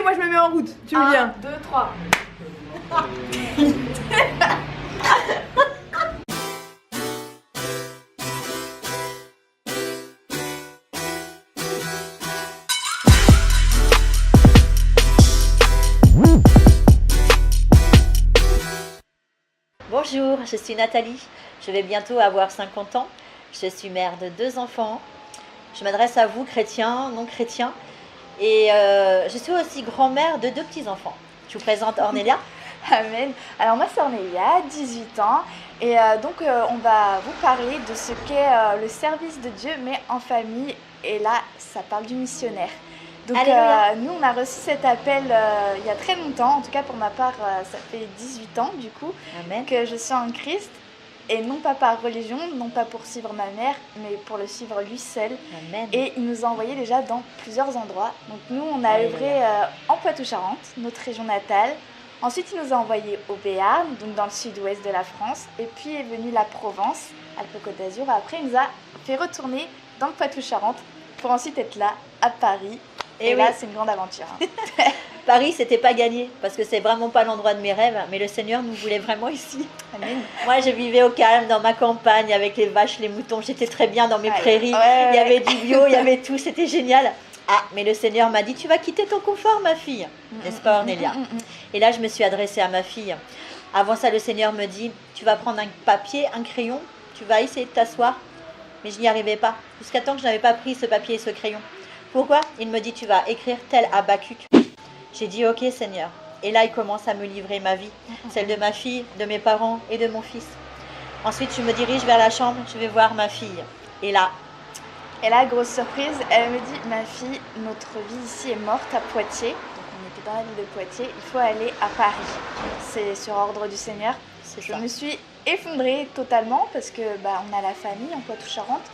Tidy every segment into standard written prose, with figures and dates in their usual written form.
moi je me mets en route. Tu me viens. 2, 3. Bonjour, je suis Nathalie. Je vais bientôt avoir 50 ans. Je suis mère de 2 enfants. Je m'adresse à vous, chrétiens, non chrétiens. Et je suis aussi grand-mère de 2 petits-enfants. Je vous présente Ornélia. Amen. Alors moi c'est Ornélia, 18 ans. Et donc on va vous parler de ce qu'est le service de Dieu, mais en famille. Et là, ça parle du missionnaire. Donc nous on a reçu cet appel il y a très longtemps, en tout cas pour ma part ça fait 18 ans du coup. Amen. Que je suis en Christ, et non pas par religion, non pas pour suivre ma mère, mais pour le suivre lui seul. Amen. Et il nous a envoyés déjà dans plusieurs endroits. Donc nous on a œuvré en Poitou-Charentes, notre région natale. Ensuite il nous a envoyés au Béarn, donc dans le sud-ouest de la France. Et puis est venue la Provence, Alpes-Côte d'Azur. Après il nous a fait retourner dans le Poitou-Charentes pour ensuite être là à Paris. Et là, c'est une grande aventure. Paris, c'était pas gagné, parce que c'est vraiment pas l'endroit de mes rêves, mais le Seigneur nous voulait vraiment ici. Amen. Moi, je vivais au calme, dans ma campagne, avec les vaches, les moutons. J'étais très bien dans mes prairies. Il y avait du bio, il y avait tout, c'était génial. Ah, mais le Seigneur m'a dit, tu vas quitter ton confort, ma fille. N'est-ce pas, Ornélia? Et là, je me suis adressée à ma fille. Avant ça, le Seigneur me dit, tu vas prendre un papier, un crayon, tu vas essayer de t'asseoir. Mais je n'y arrivais pas, jusqu'à temps que je n'avais pas pris ce papier et ce crayon. Pourquoi? Il me dit, tu vas écrire tel Habacuc. J'ai dit, ok Seigneur. Et là, il commence à me livrer ma vie, celle de ma fille, de mes parents et de mon fils. Ensuite, je me dirige vers la chambre, je vais voir ma fille. Et là, grosse surprise, elle me dit, ma fille, notre vie ici est morte à Poitiers. Donc on était dans la ville de Poitiers, il faut aller à Paris. C'est sur ordre du Seigneur. Je me suis effondrée totalement parce que on a la famille en Poitou-Charentes.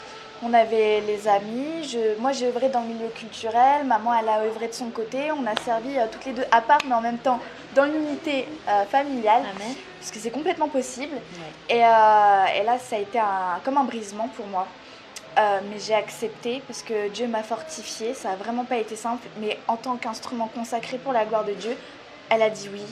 On avait les amis, moi j'ai œuvré dans le milieu culturel, maman elle a œuvré de son côté, on a servi toutes les deux à part mais en même temps dans l'unité familiale. Amen. Parce que c'est complètement possible. Ouais. Et là ça a été comme un brisement pour moi. Mais j'ai accepté parce que Dieu m'a fortifiée, ça n'a vraiment pas été simple, mais en tant qu'instrument consacré pour la gloire de Dieu, elle a dit oui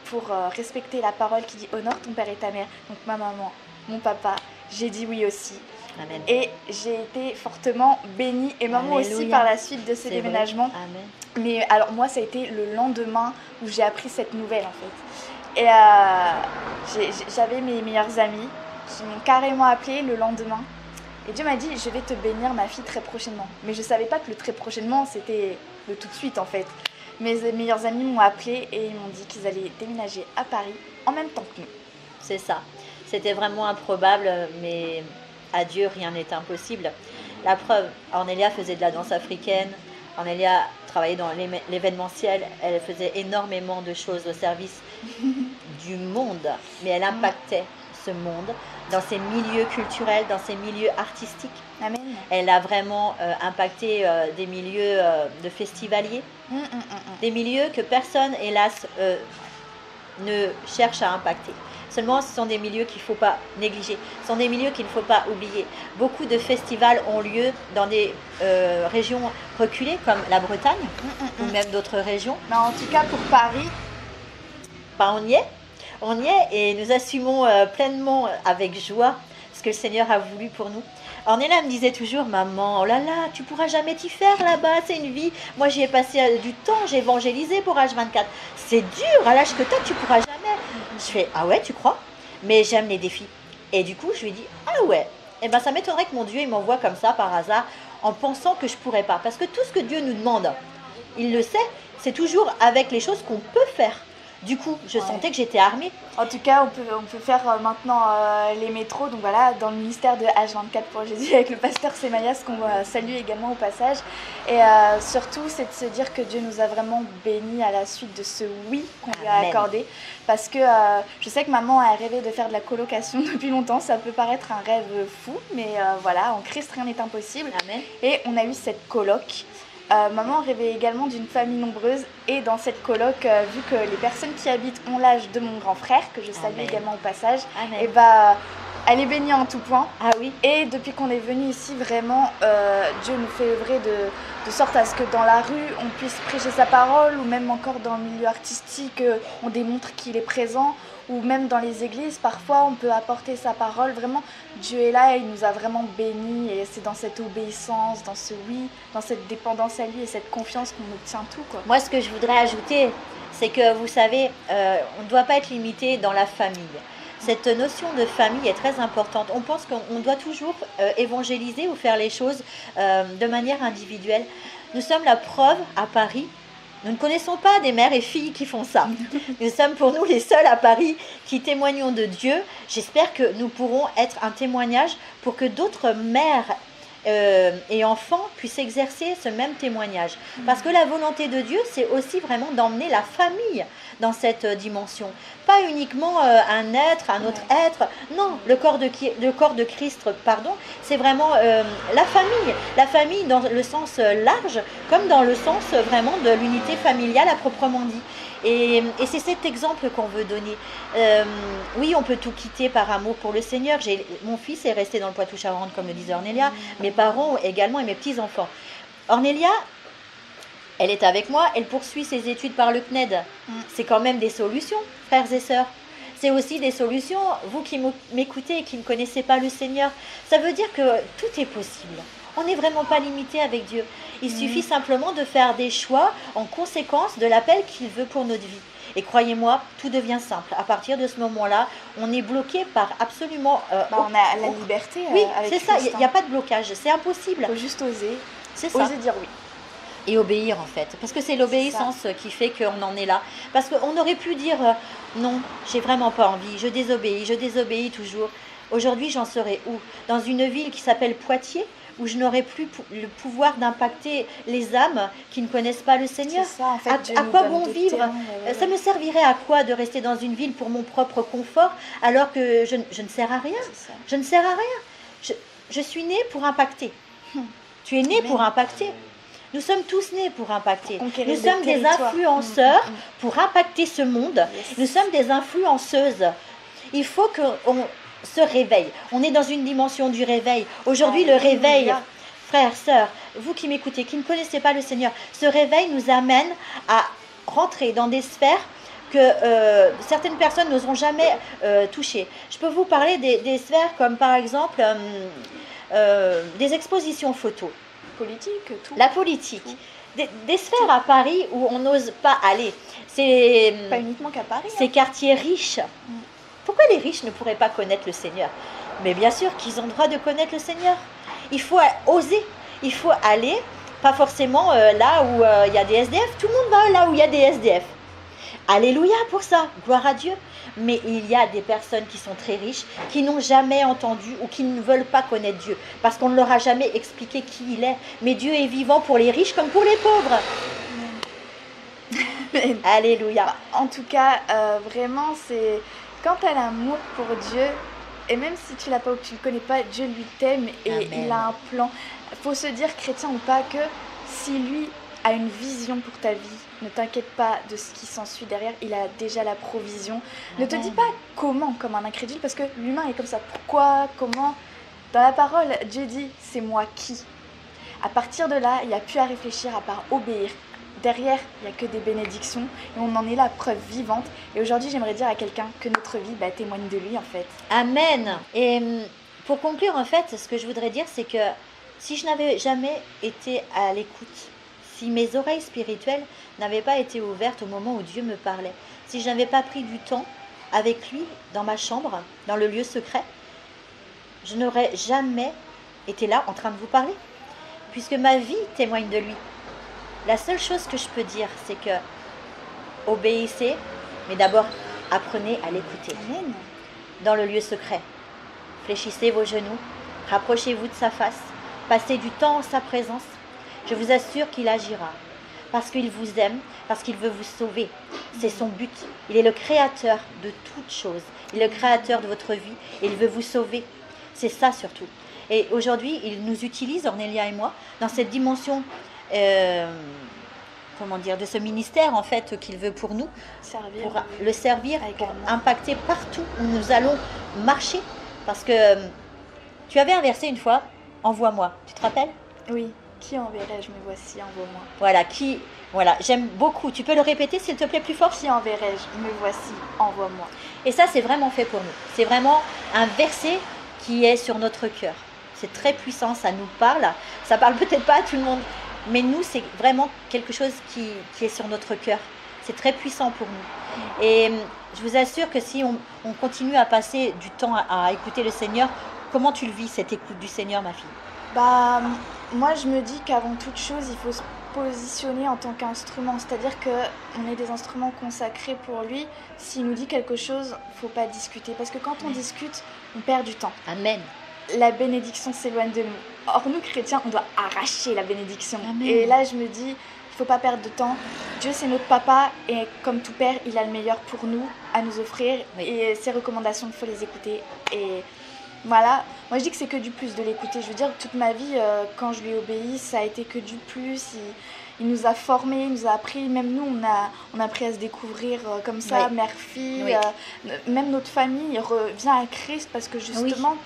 pour respecter la parole qui dit honore ton père et ta mère, donc ma maman, mon papa, j'ai dit oui aussi. Amen. Et j'ai été fortement bénie, et maman Alléluia. aussi par la suite de ce déménagement. Amen. Mais alors moi ça a été le lendemain où j'ai appris cette nouvelle en fait. Et j'avais mes meilleurs amis qui m'ont carrément appelé le lendemain. Et Dieu m'a dit, je vais te bénir ma fille très prochainement. Mais je ne savais pas que le très prochainement c'était le tout de suite en fait. Mes meilleurs amis m'ont appelé et ils m'ont dit qu'ils allaient déménager à Paris en même temps que nous. C'est ça. C'était vraiment improbable, mais à Dieu, rien n'est impossible. La preuve, Ornélia faisait de la danse africaine. Ornélia travaillait dans l'événementiel. Elle faisait énormément de choses au service du monde. Mais elle impactait ce monde dans ses milieux culturels, dans ses milieux artistiques. Amen. Elle a vraiment impacté des milieux de festivaliers. Des milieux que personne, hélas, ne cherche à impacter. Seulement, ce sont des milieux qu'il ne faut pas négliger. Ce sont des milieux qu'il ne faut pas oublier. Beaucoup de festivals ont lieu dans des régions reculées, comme la Bretagne, ou même d'autres régions. Mais en tout cas, pour Paris, On y est. On y est et nous assumons pleinement avec joie ce que le Seigneur a voulu pour nous. Ornéla me disait toujours, maman, oh là là, tu pourras jamais t'y faire là-bas, c'est une vie. Moi, j'y ai passé du temps, j'ai évangélisé pour H24. C'est dur, à l'âge que tu as, tu pourras jamais. Je fais, ah ouais, tu crois? Mais j'aime les défis. Et du coup, je lui dis, ah ouais. Et ben, ça m'étonnerait que mon Dieu, il m'envoie comme ça, par hasard, en pensant que je pourrais pas. Parce que tout ce que Dieu nous demande, il le sait, c'est toujours avec les choses qu'on peut faire. Du coup, je sentais que j'étais armée. En tout cas, on peut faire maintenant les métros. Donc voilà, dans le ministère de H24 pour Jésus avec le pasteur Semayas qu'on salue également au passage. Et surtout, c'est de se dire que Dieu nous a vraiment bénis à la suite de ce oui qu'on lui a accordé. Parce que je sais que maman a rêvé de faire de la colocation depuis longtemps. Ça peut paraître un rêve fou, mais voilà, en Christ, rien n'est impossible. Amen. Et on a eu cette coloc. Maman rêvait également d'une famille nombreuse et dans cette coloc, vu que les personnes qui habitent ont l'âge de mon grand frère, que je salue également au passage, et Elle est bénie en tout point. Ah oui. Et depuis qu'on est venu ici, vraiment, Dieu nous fait œuvrer de sorte à ce que dans la rue, on puisse prêcher sa parole, ou même encore dans le milieu artistique, on démontre qu'il est présent, ou même dans les églises, parfois on peut apporter sa parole. Vraiment, Dieu est là et il nous a vraiment bénis, et c'est dans cette obéissance, dans ce oui, dans cette dépendance à lui et cette confiance qu'on obtient tout, quoi. Moi, ce que je voudrais ajouter, c'est que vous savez, on ne doit pas être limité dans la famille. Cette notion de famille est très importante. On pense qu'on doit toujours évangéliser ou faire les choses de manière individuelle. Nous sommes la preuve à Paris. Nous ne connaissons pas des mères et filles qui font ça. Nous sommes pour nous les seuls à Paris qui témoignons de Dieu. J'espère que nous pourrons être un témoignage pour que d'autres mères et enfants puissent exercer ce même témoignage. Parce que la volonté de Dieu, c'est aussi vraiment d'emmener la famille dans cette dimension. Pas uniquement un être, un autre être. Non, le corps de Christ, pardon, c'est vraiment la famille. La famille dans le sens large, comme dans le sens vraiment de l'unité familiale à proprement dit. Et c'est cet exemple qu'on veut donner. Oui, on peut tout quitter par amour pour le Seigneur. Mon fils est resté dans le Poitou-Charentes, comme le disait Ornelia. Mes parents également et mes petits-enfants. Ornelia, elle est avec moi, elle poursuit ses études par le CNED. C'est quand même des solutions, frères et sœurs. C'est aussi des solutions, vous qui m'écoutez et qui ne connaissez pas le Seigneur. Ça veut dire que tout est possible. On n'est vraiment pas limité avec Dieu. Il suffit simplement de faire des choix en conséquence de l'appel qu'il veut pour notre vie. Et croyez-moi, tout devient simple. À partir de ce moment-là, on est bloqué par absolument... on a la liberté. Oui, avec c'est ça, il n'y a pas de blocage, c'est impossible. Il faut juste oser. C'est ça. Oser dire oui. Et obéir en fait, parce que c'est l'obéissance qui fait qu'on en est là. Parce qu'on aurait pu dire non, j'ai vraiment pas envie, je désobéis toujours. Aujourd'hui, j'en serai où? Dans une ville qui s'appelle Poitiers, où je n'aurai plus le pouvoir d'impacter les âmes qui ne connaissent pas le Seigneur. Ça, en fait, à quoi bon vivre? Ça me servirait à quoi de rester dans une ville pour mon propre confort alors que je ne sers à rien? Je ne sers à rien. Je suis née pour impacter. Tu es né pour impacter. Nous sommes tous nés pour impacter. Nous sommes des influenceurs pour impacter ce monde. Yes. Nous sommes des influenceuses. Il faut qu'on se réveille. On est dans une dimension du réveil. Aujourd'hui, le réveil, frères, sœurs, vous qui m'écoutez, qui ne connaissez pas le Seigneur, ce réveil nous amène à rentrer dans des sphères que certaines personnes n'oseront jamais toucher. Je peux vous parler des sphères comme par exemple des expositions photos. Politique, tout. La politique. Tout. Des sphères à Paris où on n'ose pas aller. C'est pas uniquement qu'à Paris. Ces quartiers riches. Pourquoi les riches ne pourraient pas connaître le Seigneur? Mais bien sûr qu'ils ont le droit de connaître le Seigneur. Il faut oser. Il faut aller, pas forcément là où il y a des SDF. Tout le monde va là où il y a des SDF. Alléluia pour ça. Gloire à Dieu. Mais il y a des personnes qui sont très riches, qui n'ont jamais entendu ou qui ne veulent pas connaître Dieu, parce qu'on ne leur a jamais expliqué qui il est. Mais Dieu est vivant pour les riches comme pour les pauvres. Alléluia. En tout cas, vraiment, c'est quand tu as l'amour pour Dieu, et même si tu l'as pas ou que tu ne le connais pas, Dieu lui t'aime et Amen. Il a un plan. Il faut se dire, chrétien ou pas, que si lui a une vision pour ta vie, ne t'inquiète pas de ce qui s'ensuit derrière, il a déjà la provision. Amen. Ne te dis pas comment comme un incrédule, parce que l'humain est comme ça. Pourquoi? Comment? Dans la parole, Dieu dit, c'est moi qui. À partir de là, il n'y a plus à réfléchir à part obéir. Derrière, il n'y a que des bénédictions et on en est la preuve vivante. Et aujourd'hui, j'aimerais dire à quelqu'un que notre vie témoigne de lui en fait. Amen. Et pour conclure, en fait, ce que je voudrais dire, c'est que si je n'avais jamais été à l'écoute, si mes oreilles spirituelles n'avaient pas été ouvertes au moment où Dieu me parlait, si je n'avais pas pris du temps avec lui dans ma chambre, dans le lieu secret, je n'aurais jamais été là en train de vous parler, puisque ma vie témoigne de lui. La seule chose que je peux dire, c'est que obéissez, mais d'abord apprenez à l'écouter. Amen. Dans le lieu secret, fléchissez vos genoux, rapprochez-vous de sa face, passez du temps en sa présence. Je vous assure qu'il agira, parce qu'il vous aime, parce qu'il veut vous sauver. C'est son but. Il est le créateur de toutes choses. Il est le créateur de votre vie et il veut vous sauver. C'est ça surtout. Et aujourd'hui, il nous utilise, Ornelia et moi, dans cette dimension de ce ministère en fait qu'il veut pour nous, pour le servir, pour impacter partout où nous allons marcher, Parce que tu avais un verset une fois, envoie-moi. Tu te rappelles? Oui. Qui enverrai-je? Me voici, envoie-moi. Voilà, j'aime beaucoup. Tu peux le répéter s'il te plaît plus fort? Qui enverrai-je? Me voici, envoie-moi. Et ça, c'est vraiment fait pour nous. C'est vraiment un verset qui est sur notre cœur. C'est très puissant, ça nous parle. Ça parle peut-être pas à tout le monde, mais nous, c'est vraiment quelque chose qui est sur notre cœur. C'est très puissant pour nous. Et je vous assure que si on continue à passer du temps à écouter le Seigneur, comment tu le vis, cette écoute du Seigneur, ma fille? Moi, je me dis qu'avant toute chose, il faut se positionner en tant qu'instrument. C'est-à-dire qu'on est des instruments consacrés pour lui. S'il nous dit quelque chose, il ne faut pas discuter. Parce que quand on discute, on perd du temps. Amen. La bénédiction s'éloigne de nous. Or, nous, chrétiens, on doit arracher la bénédiction. Amen. Et là, je me dis, il ne faut pas perdre de temps. Dieu, c'est notre papa. Et comme tout père, il a le meilleur pour nous à nous offrir. Oui. Et ses recommandations, il faut les écouter. Et voilà, moi je dis que c'est que du plus de l'écouter. Je veux dire, toute ma vie, quand je lui ai obéi, ça a été que du plus. Il nous a formés, il nous a appris. Même nous, on a appris à se découvrir comme ça, oui. Mère-fille. Oui. Même notre famille revient à Christ parce que justement,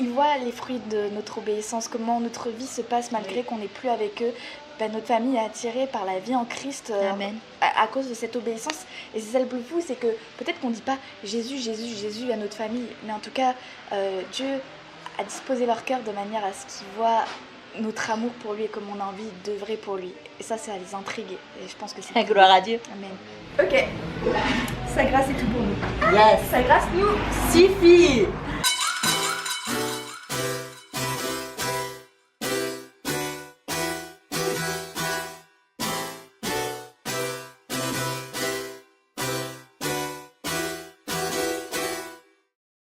il voit les fruits de notre obéissance, comment notre vie se passe malgré qu'on n'est plus avec eux. Notre famille est attirée par la vie en Christ à cause de cette obéissance. Et c'est ça le plus fou, c'est que peut-être qu'on ne dit pas Jésus, Jésus, Jésus à notre famille, mais en tout cas, Dieu a disposé leur cœur de manière à ce qu'ils voient notre amour pour lui et comme on a envie d'œuvrer pour lui. Et ça les intrigue. Et je pense que c'est... Gloire à Dieu. Amen. Ok. Sa grâce est tout pour nous. Yes. Sa grâce nous suffit.